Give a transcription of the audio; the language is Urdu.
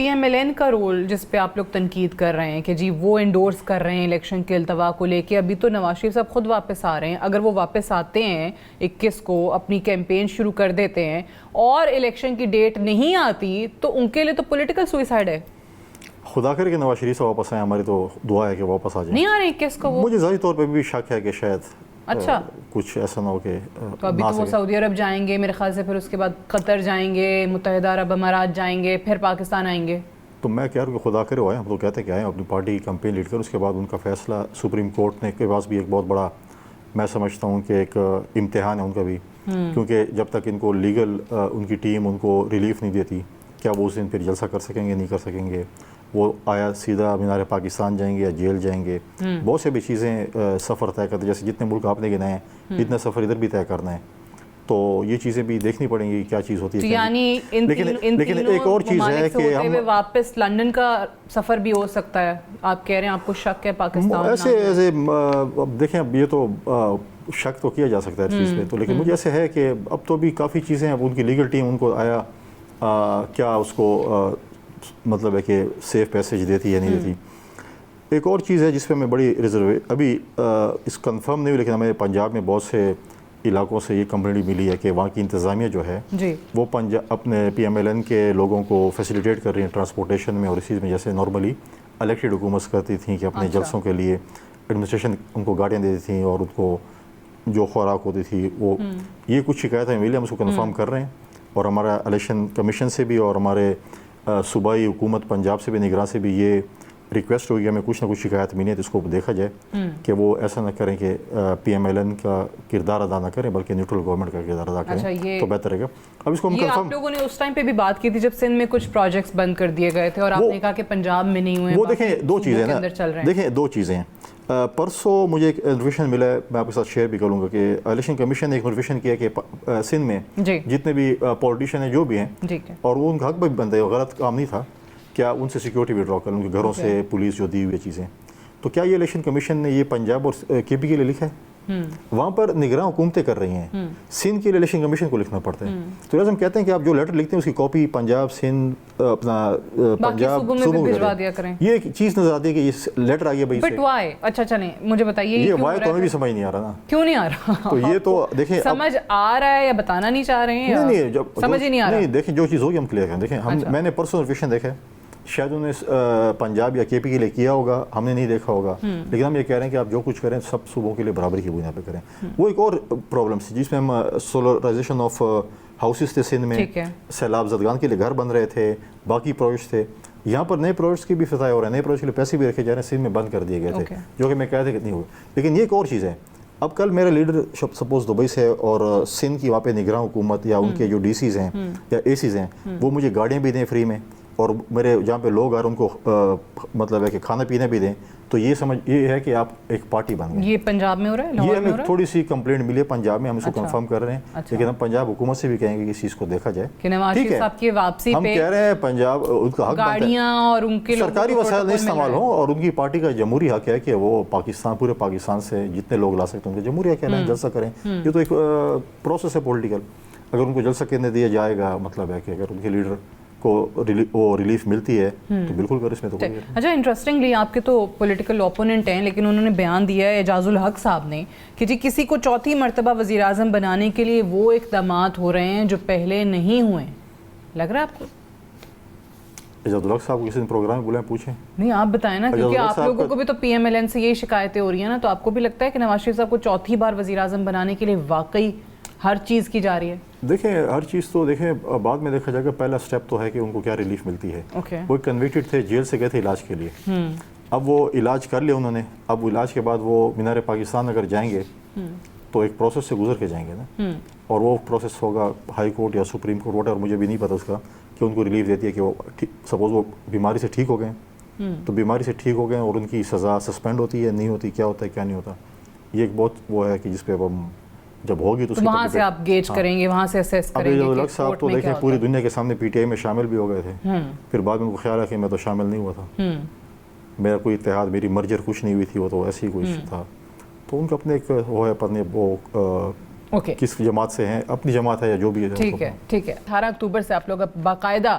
پی ایم ایل این کا رول جس پہ آپ لوگ تنقید کر رہے ہیں کہ جی وہ انڈورس کر رہے ہیں الیکشن کے التوا کو لے کے، ابھی تو نواز شریف صاحب خود واپس آ رہے ہیں، اگر وہ واپس آتے ہیں 21 کو اپنی کیمپین شروع کر دیتے ہیں اور الیکشن کی ڈیٹ نہیں آتی تو ان کے لیے تو پولیٹیکل سوئسائڈ ہے. خدا کرے کہ نواز شریف سے واپس آئیں، ہماری تو دعا ہے کہ واپس آ جائیں. نہیں آ رہے 21 کو وہ؟ مجھے ذاتی طور پہ بھی شک ہے کہ شاید اچھا کچھ ایسا نہ ہو کہ تو ابھی تو وہ سعودی عرب جائیں گے میرے خیال سے، پھر اس کے بعد قطر جائیں گے، متحدہ عرب امارات جائیں گے، پھر پاکستان آئیں گے. تو میں کہہ رہا ہوں کہ خدا کرے ہوئے، ہم تو کہتے ہیں کہ آئیں اپنی پارٹی کی کمپین لیڈ کر، اس کے بعد ان کا فیصلہ سپریم کورٹ نے کے پاس بھی ایک بہت بڑا، میں سمجھتا ہوں کہ ایک امتحان ہے ان کا بھی، کیونکہ جب تک ان کو لیگل ان کی ٹیم ان کو ریلیف نہیں دیتی، کیا وہ اس دن پھر جلسہ کر سکیں گے نہیں کر سکیں گے، وہ آیا سیدھا مینار پاکستان جائیں گے یا جیل جائیں گے. بہت سے بھی چیزیں سفر طے کرتے، جیسے جتنے ملک آپ نے گنائے ہیں اتنا سفر ادھر بھی طے کرنا ہے، تو یہ چیزیں بھی دیکھنا پڑیں گی کیا چیز ہوتی ہے. یعنی لیکن ایک اور چیز ہے کہ ہم واپس لندن کا سفر بھی ہو سکتا ہے، آپ کہہ رہے ہیں آپ کو شک ہے پاکستان ایسے دیکھیں اب یہ تو شک تو کیا جا سکتا ہے اس چیز پہ، تو لیکن مجھے ایسے ہے کہ اب تو بھی کافی چیزیں اب ان کی لیگل ٹیم ان کو آیا کیا اس کو مطلب ہے کہ سیف پیسیج دیتی ہے نہیں دیتی. ایک اور چیز ہے جس پہ میں بڑی ریزرو ابھی اس کنفرم نہیں ہوئی، لیکن ہمیں پنجاب میں بہت سے علاقوں سے یہ کمپلینٹ ملی ہے کہ وہاں کی انتظامیہ جو ہے وہ اپنے پی ایم ایل این کے لوگوں کو فیسیلیٹیٹ کر رہی ہیں ٹرانسپورٹیشن میں اور اس چیز میں، جیسے نارملی الیکٹڈ حکومت کرتی تھیں کہ اپنے جلسوں کے لیے ایڈمنسٹریشن ان کو گاڑیاں دیتی تھیں اور ان کو جو خوراک ہوتی تھی وہ، یہ کچھ شکایتیں ملی، ہم اس کو کنفرم کر رہے ہیں. اور ہمارا الیکشن کمیشن سے بھی اور ہمارے صوبائی حکومت پنجاب سے بھی، نگراں سے بھی یہ ریکویسٹ ہوئی ہے ہمیں کچھ نہ کچھ شکایت ملی ہے تو اس کو دیکھا جائے کہ وہ ایسا نہ کریں کہ پی ایم ایل این کا کردار ادا نہ کریں بلکہ نیوٹرل گورنمنٹ کا کردار ادا کریں تو بہتر رہے گا. اب اس کو ہم آپ لوگوں نے اس ٹائم پہ بھی بات کی تھی جب سندھ میں کچھ پروجیکٹس بند کر دیے گئے تھے اور آپ نے کہا کہ پنجاب میں نہیں ہوئے. وہ دیکھیں دو چیزیں نا، دیکھیں دو چیزیں ہیں. پرسوں مجھے ایک نوٹیفیکیشن ملا ہے، میں آپ کے ساتھ شیئر بھی کروں گا، کہ الیکشن کمیشن نے ایک نوٹیفیکیشن کیا کہ سندھ میں جتنے بھی پولیٹیشین ہیں جو بھی ہیں، اور وہ ان کا حق بھی بنتا ہے، غلط کام نہیں تھا، کیا ان سے سیکیورٹی وڈرا کریں، ان کے گھروں سے پولیس جو دی ہوئی چیزیں. تو کیا یہ الیکشن کمیشن نے یہ پنجاب اور کے پی کے لیے لکھا ہے؟ وہاں پر نگراں حکومتیں کر رہی ہیں، سندھ کے لیے الیکشن کمیشن کو لکھنا پڑتا ہے. تو لازم کہتے ہیں کہ آپ جو لیٹر لکھتے ہیں اس کی کاپی پنجاب، سندھ، اپنا پنجاب صوبوں میں بھجوا دیا کریں. یہ ایک چیز نظر آتی ہے کہ یہ لیٹر آئی ہے بھائی، بٹ وائی؟ اچھا چلیں مجھے بتائیے یہ وائی تو ہمیں بھی سمجھ نہیں آ رہا نا. کیوں نہیں آ رہا؟ تو یہ تو دیکھیں سمجھ آ رہا ہے یا بتانا نہیں چاہ رہے ہیں؟ نہیں سمجھ ہی نہیں آ رہا. نہیں دیکھیں جو چیز ہوگی ہم کلیئر کریں. دیکھیں میں نے پرسنل نوٹیفیکیشن دیکھا ہے، شاید انہوں نے پنجاب یا کے پی کے لیے کیا ہوگا، ہم نے نہیں دیکھا ہوگا، لیکن ہم یہ کہہ رہے ہیں کہ آپ جو کچھ کریں سب صوبوں کے لیے برابری کی بنیاد پہ کریں. وہ ایک اور پرابلم تھی جس میں ہم سولرائزیشن آف ہاؤسز تھے سندھ میں، سیلاب زدگان کے لیے گھر بن رہے تھے، باقی پروجیکٹس تھے. یہاں پر نئے پروجیکٹس کی بھی افتتاح ہو رہے ہیں، نئے پروجیکٹس کے لیے پیسے بھی رکھے جا رہے ہیں، سندھ میں بند کر دیے گئے تھے جو کہ میں کہتے کہ نہیں ہوئے. لیکن یہ ایک اور چیز ہے، اب کل میرا لیڈر سپوز دبئی سے اور سندھ کی وہاں پہ نگراں حکومت یا ان کے جو ڈی سیز ہیں یا اے سیز ہیں وہ مجھے گاڑیاں بھی دیں فری میں، اور میرے جہاں پہ لوگ آ رہے ہیں ان کو مطلب ہے کہ کھانا پینا بھی دیں، تو یہ سمجھ یہ ہے کہ آپ ایک پارٹی بن گئے. یہ پنجاب میں ہو رہا ہے؟ یہ ہمیں تھوڑی سی کمپلینٹ ملی ہے پنجاب میں، ہم اس کو کنفرم کر رہے ہیں، لیکن ہم پنجاب حکومت سے بھی کہیں گے کہ اس چیز کو دیکھا جائے. ٹھیک ہے، ہم کہہ رہے ہیں پنجاب ان کا حق گاڑیاں اور ان کے سرکاری وسائل نہیں استعمال ہوں، اور ان کی پارٹی کا جمہوری حق ہے کہ وہ پاکستان پورے پاکستان سے جتنے لوگ لا سکتے ہیں ان کا جمہوری حق ہے، جلسہ کریں. یہ تو ایک پروسیس ہے پولیٹیکل. اگر ان کو جلسہ کرنے دیا جائے گا، مطلب ہے کہ اگر ان کے لیڈر کو ریلیف ملتی ہے تو بالکل کر اس میں تو کوئی. اچھا انٹرسٹنگلی آپ کے تو پولیٹیکل اوپوننٹ ہیں، لیکن انہوں نے بیان دیا ہے اعجاز الحق صاحب نے کہ جی کسی کو چوتھی مرتبہ وزیر اعظم بنانے کے لیے وہ اقدامات ہو رہے ہیں جو پہلے نہیں ہوئے. لگ رہا ہے آپ کو؟ اعجاز الحق صاحب کو کسی پروگرام میں بلائیں پوچھیں. نہیں آپ بتائیں نا، کیونکہ آپ لوگوں کو بھی تو پی ایم ایل این سے یہی شکایتیں ہو رہی ہیں نا، تو آپ کو بھی لگتا ہے کہ نواز شریف صاحب کو چوتھی بار وزیر اعظم بنانے کے لیے واقعی ہر چیز کی جا رہی ہے؟ دیکھیں ہر چیز تو دیکھیں بعد میں دیکھا جائے گا، پہلا سٹیپ تو ہے کہ ان کو کیا ریلیف ملتی ہے. وہ کنوکٹڈ تھے، جیل سے گئے تھے علاج کے لیے، اب وہ علاج کر لیا انہوں نے، اب علاج کے بعد وہ مینار پاکستان اگر جائیں گے تو ایک پروسیس سے گزر کے جائیں گے نا، اور وہ پروسیس ہوگا ہائی کورٹ یا سپریم کورٹ واٹ ایور، مجھے بھی نہیں پتا اس کا، کہ ان کو ریلیف دیتی ہے کہ وہ سپوز وہ بیماری سے ٹھیک ہو گئے تو بیماری سے ٹھیک ہو گئے اور ان کی سزا سسپینڈ ہوتی ہے نہیں ہوتی، کیا ہوتا ہے کیا نہیں ہوتا. یہ ایک بہت وہ ہے کہ جس پہ ہم جب ہوگی تو وہاں سے آپ گیج کریں گے، وہاں سے اسیس کریں گے. ابھی الحق صاحب تو دیکھیں پوری دنیا کے سامنے پی ٹی آئی میں شامل بھی ہو گئے تھے، پھر بعد میں ان کو خیال ہے کہ میں تو شامل نہیں ہوا تھا، میرا کوئی اتحاد، میری مرجر کچھ نہیں ہوئی تھی، وہ تو ایسی کوئی تھا. تو ان کا اپنے ایک وہ ہے، اپنے وہ کس جماعت سے ہیں، اپنی جماعت ہے یا جو بھی ہے. ٹھیک ہے 18 اکتوبر سے آپ لوگ باقاعدہ